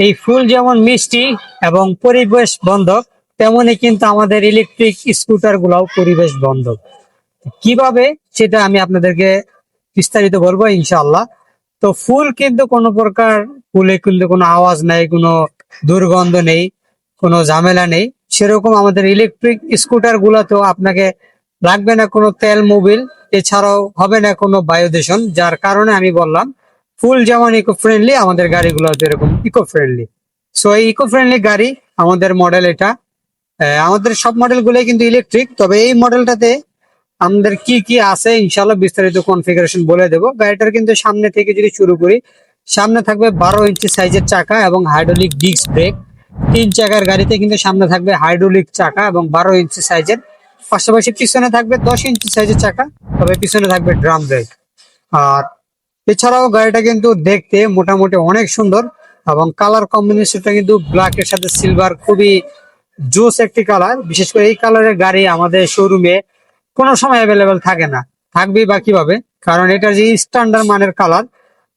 এই ফুল যেমন মিষ্টি এবং পরিবেশ বান্ধব, তেমনি কিন্তু আমাদের ইলেকট্রিক স্কুটার গুলাও পরিবেশ বান্ধব। কিভাবে সেটা আমি আপনাদেরকে বিস্তারিত বলবো ইনশাআল্লাহ। তো ফুল কিন্তু কোনো প্রকার, ফুলে কিন্তু কোনো আওয়াজ নাই, কোনো দুর্গন্ধ নেই, কোনো ঝামেলা নেই। সেরকম আমাদের ইলেকট্রিক স্কুটার গুলাতেও আপনাকে লাগবে না কোনো তেল মোবিল, এছাড়াও হবে না কোনো বায়ু দূষণ। যার কারণে আমি বললাম ফুল যেমন ইকো ফ্রেন্ডলি, আমাদের গাড়িগুলো এরকম ইকো ফ্রেন্ডলি। সো এই ইকো ফ্রেন্ডলি গাড়ি আমাদের মডেল এটা। আমাদের সব মডেল গুলোই কিন্তু ইলেকট্রিক, তবে এই মডেলটাতে আমাদের কি কি আছে ইনশাল্লাহ বিস্তারিত কনফিগারেশন বলে দেবো। গাড়িটার কিন্তু সামনে থেকে যদি শুরু করি, সামনে থাকবে 12 ইঞ্চি সাইজের চাকা এবং হাইড্রোলিক ডিস্ক ব্রেক। 3 চাকার গাড়িতে কিন্তু সামনে থাকবে হাইড্রোলিক চাকা এবং 12 ইঞ্চি সাইজের, পাশাপাশি পিছনে থাকবে 10 ইঞ্চি সাইজের চাকা, তবে পিছনে থাকবে ড্রাম ব্রেক। আর এছাড়াও গাড়িটা কিন্তু দেখতে মোটামুটি অনেক সুন্দর এবং কালার কম্বিনেশনটা কিন্তু ব্ল্যাক এর সাথে সিলভার, খুবই জোস একটি কালার। বিশেষ করে এই কালারের গাড়ি আমাদের শোরুমে কোনো সময় অ্যাভেলেবেল থাকে না, থাকবেই বা কিভাবে, কারণ এটা যে স্ট্যান্ডার্ড মানের কালার,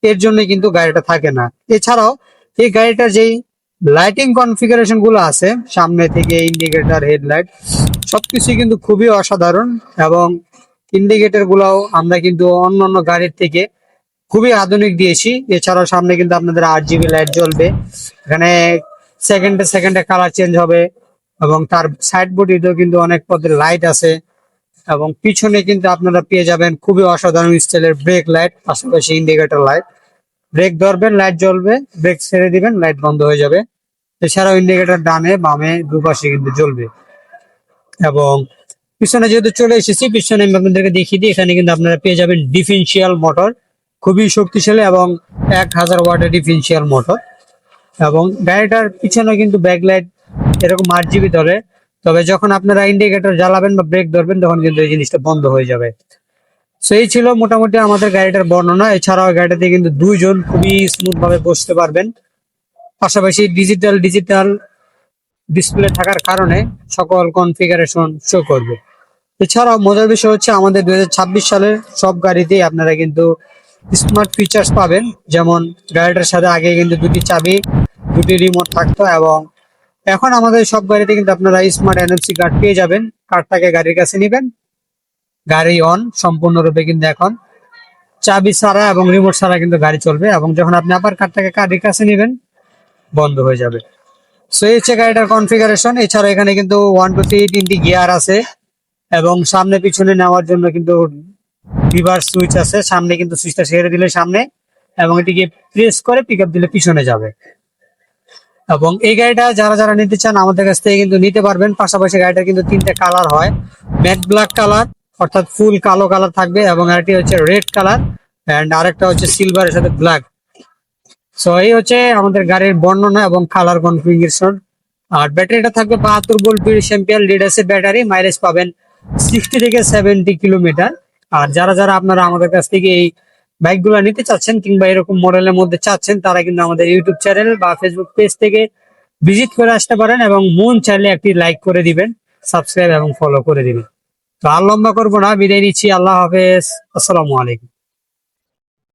এর জন্য কিন্তু গাড়িটা থাকে না। এছাড়াও এই গাড়িটার যেই লাইটিং কনফিগারেশন গুলো আছে, সামনে থেকে ইন্ডিকেটর, হেডলাইট, সবকিছুই কিন্তু খুবই অসাধারণ। এবং ইন্ডিকেটর গুলাও আমরা কিন্তু অন্যান্য গাড়ির থেকে খুবই আধুনিক দিয়েছি। এছাড়াও সামনে কিন্তু আপনাদের 8 জিবি লাইট জ্বলবে, এখানে সেকেন্ডে সেকেন্ডে কালার চেঞ্জ হবে। এবং তার সাইড বডিতেও কিন্তু অনেক পদের লাইট আছে। এবং পিছনে কিন্তু আপনারা পেয়ে যাবেন খুবই অসাধারণ স্টাইলের ব্রেক লাইট, পাশাপাশি ইন্ডিকেটর লাইট। ব্রেক ধরবেন লাইট জ্বলবে, ব্রেক ছেড়ে দিবেন লাইট বন্ধ হয়ে যাবে। এছাড়াও ইন্ডিকেটর ডানে বামে দুপাশে কিন্তু জ্বলবে। এবং পিছনে যেহেতু চলে এসেছি, পিছনে আমি আপনাদেরকে দেখিয়ে দিই, এখানে কিন্তু আপনারা পেয়ে যাবেন ডিফারেন্সিয়াল মোটর, খুবই শক্তিশালী এবং 1000 ওয়াটের ডিফারেন্সিয়াল মোটর। এবং গাড়িটার পিছনে কিন্তু ব্যাকলাইট এরকম 8 জিবি ধরে, তবে যখন আপনারা ইন্ডিকেটর জ্বালাবেন বা ব্রেক ধরবেন তখন কিন্তু এই জিনিসটা বন্ধ হয়ে যাবে। সো এই ছিল মোটামুটি আমাদের গাড়িটার বর্ণনা। এছাড়াও গাড়িটাতে কিন্তু 2 জন খুবই স্মুথ ভাবে বসতে পারবেন, পাশাপাশি ডিজিটাল ডিসপ্লে থাকার কারণে সকল কনফিগারেশন শো করবে। এছাড়াও মজার বিষয় হচ্ছে আমাদের 2026 সালের সব গাড়িতেই আপনারা কিন্তু স্মার্ট ফিচার্স পাবেন। যেমন গাড়িটার সাথে আগে কিন্তু 2টি চাবি, 2টি রিমোট থাকতো, এবং এখন আমাদের সব গাড়িতে কিন্তু আপনারা স্মার্ট এনএফসি কার্ড পেয়ে যাবেন। কার্ডটাকে গাড়ির কাছে নিবেন, গাড়ি অন সম্পূর্ণরূপে কিন্তু এখন চাবি ছাড়া এবং রিমোট ছাড়া কিন্তু গাড়ি চলবে। এবং যখন আপনি আবার কার্ডটাকে গাড়ির কাছে নিবেন বন্ধ হয়ে যাবে। সো এই হচ্ছে গাড়িটার কনফিগারেশন। এছাড়া এখানে কিন্তু 1 2 3 গিয়ার আছে এবং সামনে পিছনে নেওয়ার জন্য কিন্তু রিভার্স সুইচ আছে। সামনে কিন্তু সুইচটা ছেড়ে দিলে সামনে, এবং এটিকে প্রেস করে পিক আপ দিলে পিছনে যাবে। এবং এই গাড়িটা যারা যারা নিতে চান আমাদের কাছ থেকে কিন্তু নিতে পারবেন। পাশাপাশি গাড়িটা কিন্তু 3টে কালার হয়, ম্যাট ব্ল্যাক কালার অর্থাৎ ফুল কালো কালার থাকবে, এবং আরেকটি হচ্ছে রেড কালার, এন্ড আরেকটা হচ্ছে সিলভারের সাথে ব্ল্যাক। সো এই হচ্ছে আমাদের গাড়ির বর্ণনা এবং কালার কনফিগারেশন। আর ব্যাটারিটা থাকবে 72 volt 20 ampere lead acid battery, mileage পাবেন 60 থেকে 70 কিলোমিটার। আর যারা যারা আপনারা আমাদের কাছ থেকে এই বাইকগুলো নিতে চাচ্ছেন কিংবা এরকম মডেলের মধ্যে চাচ্ছেন, তারা কিন্তু আমাদের ইউটিউব চ্যানেল বা ফেসবুক পেজ থেকে ভিজিট করে আসতে পারেন, এবং মন চাইলে একটি লাইক করে দিবেন, সাবস্ক্রাইব এবং ফলো করে দিবেন। তো আর লম্বা করবো না, বিদায় নিচ্ছি। আল্লাহ হাফেজ, আসসালামু আলাইকুম।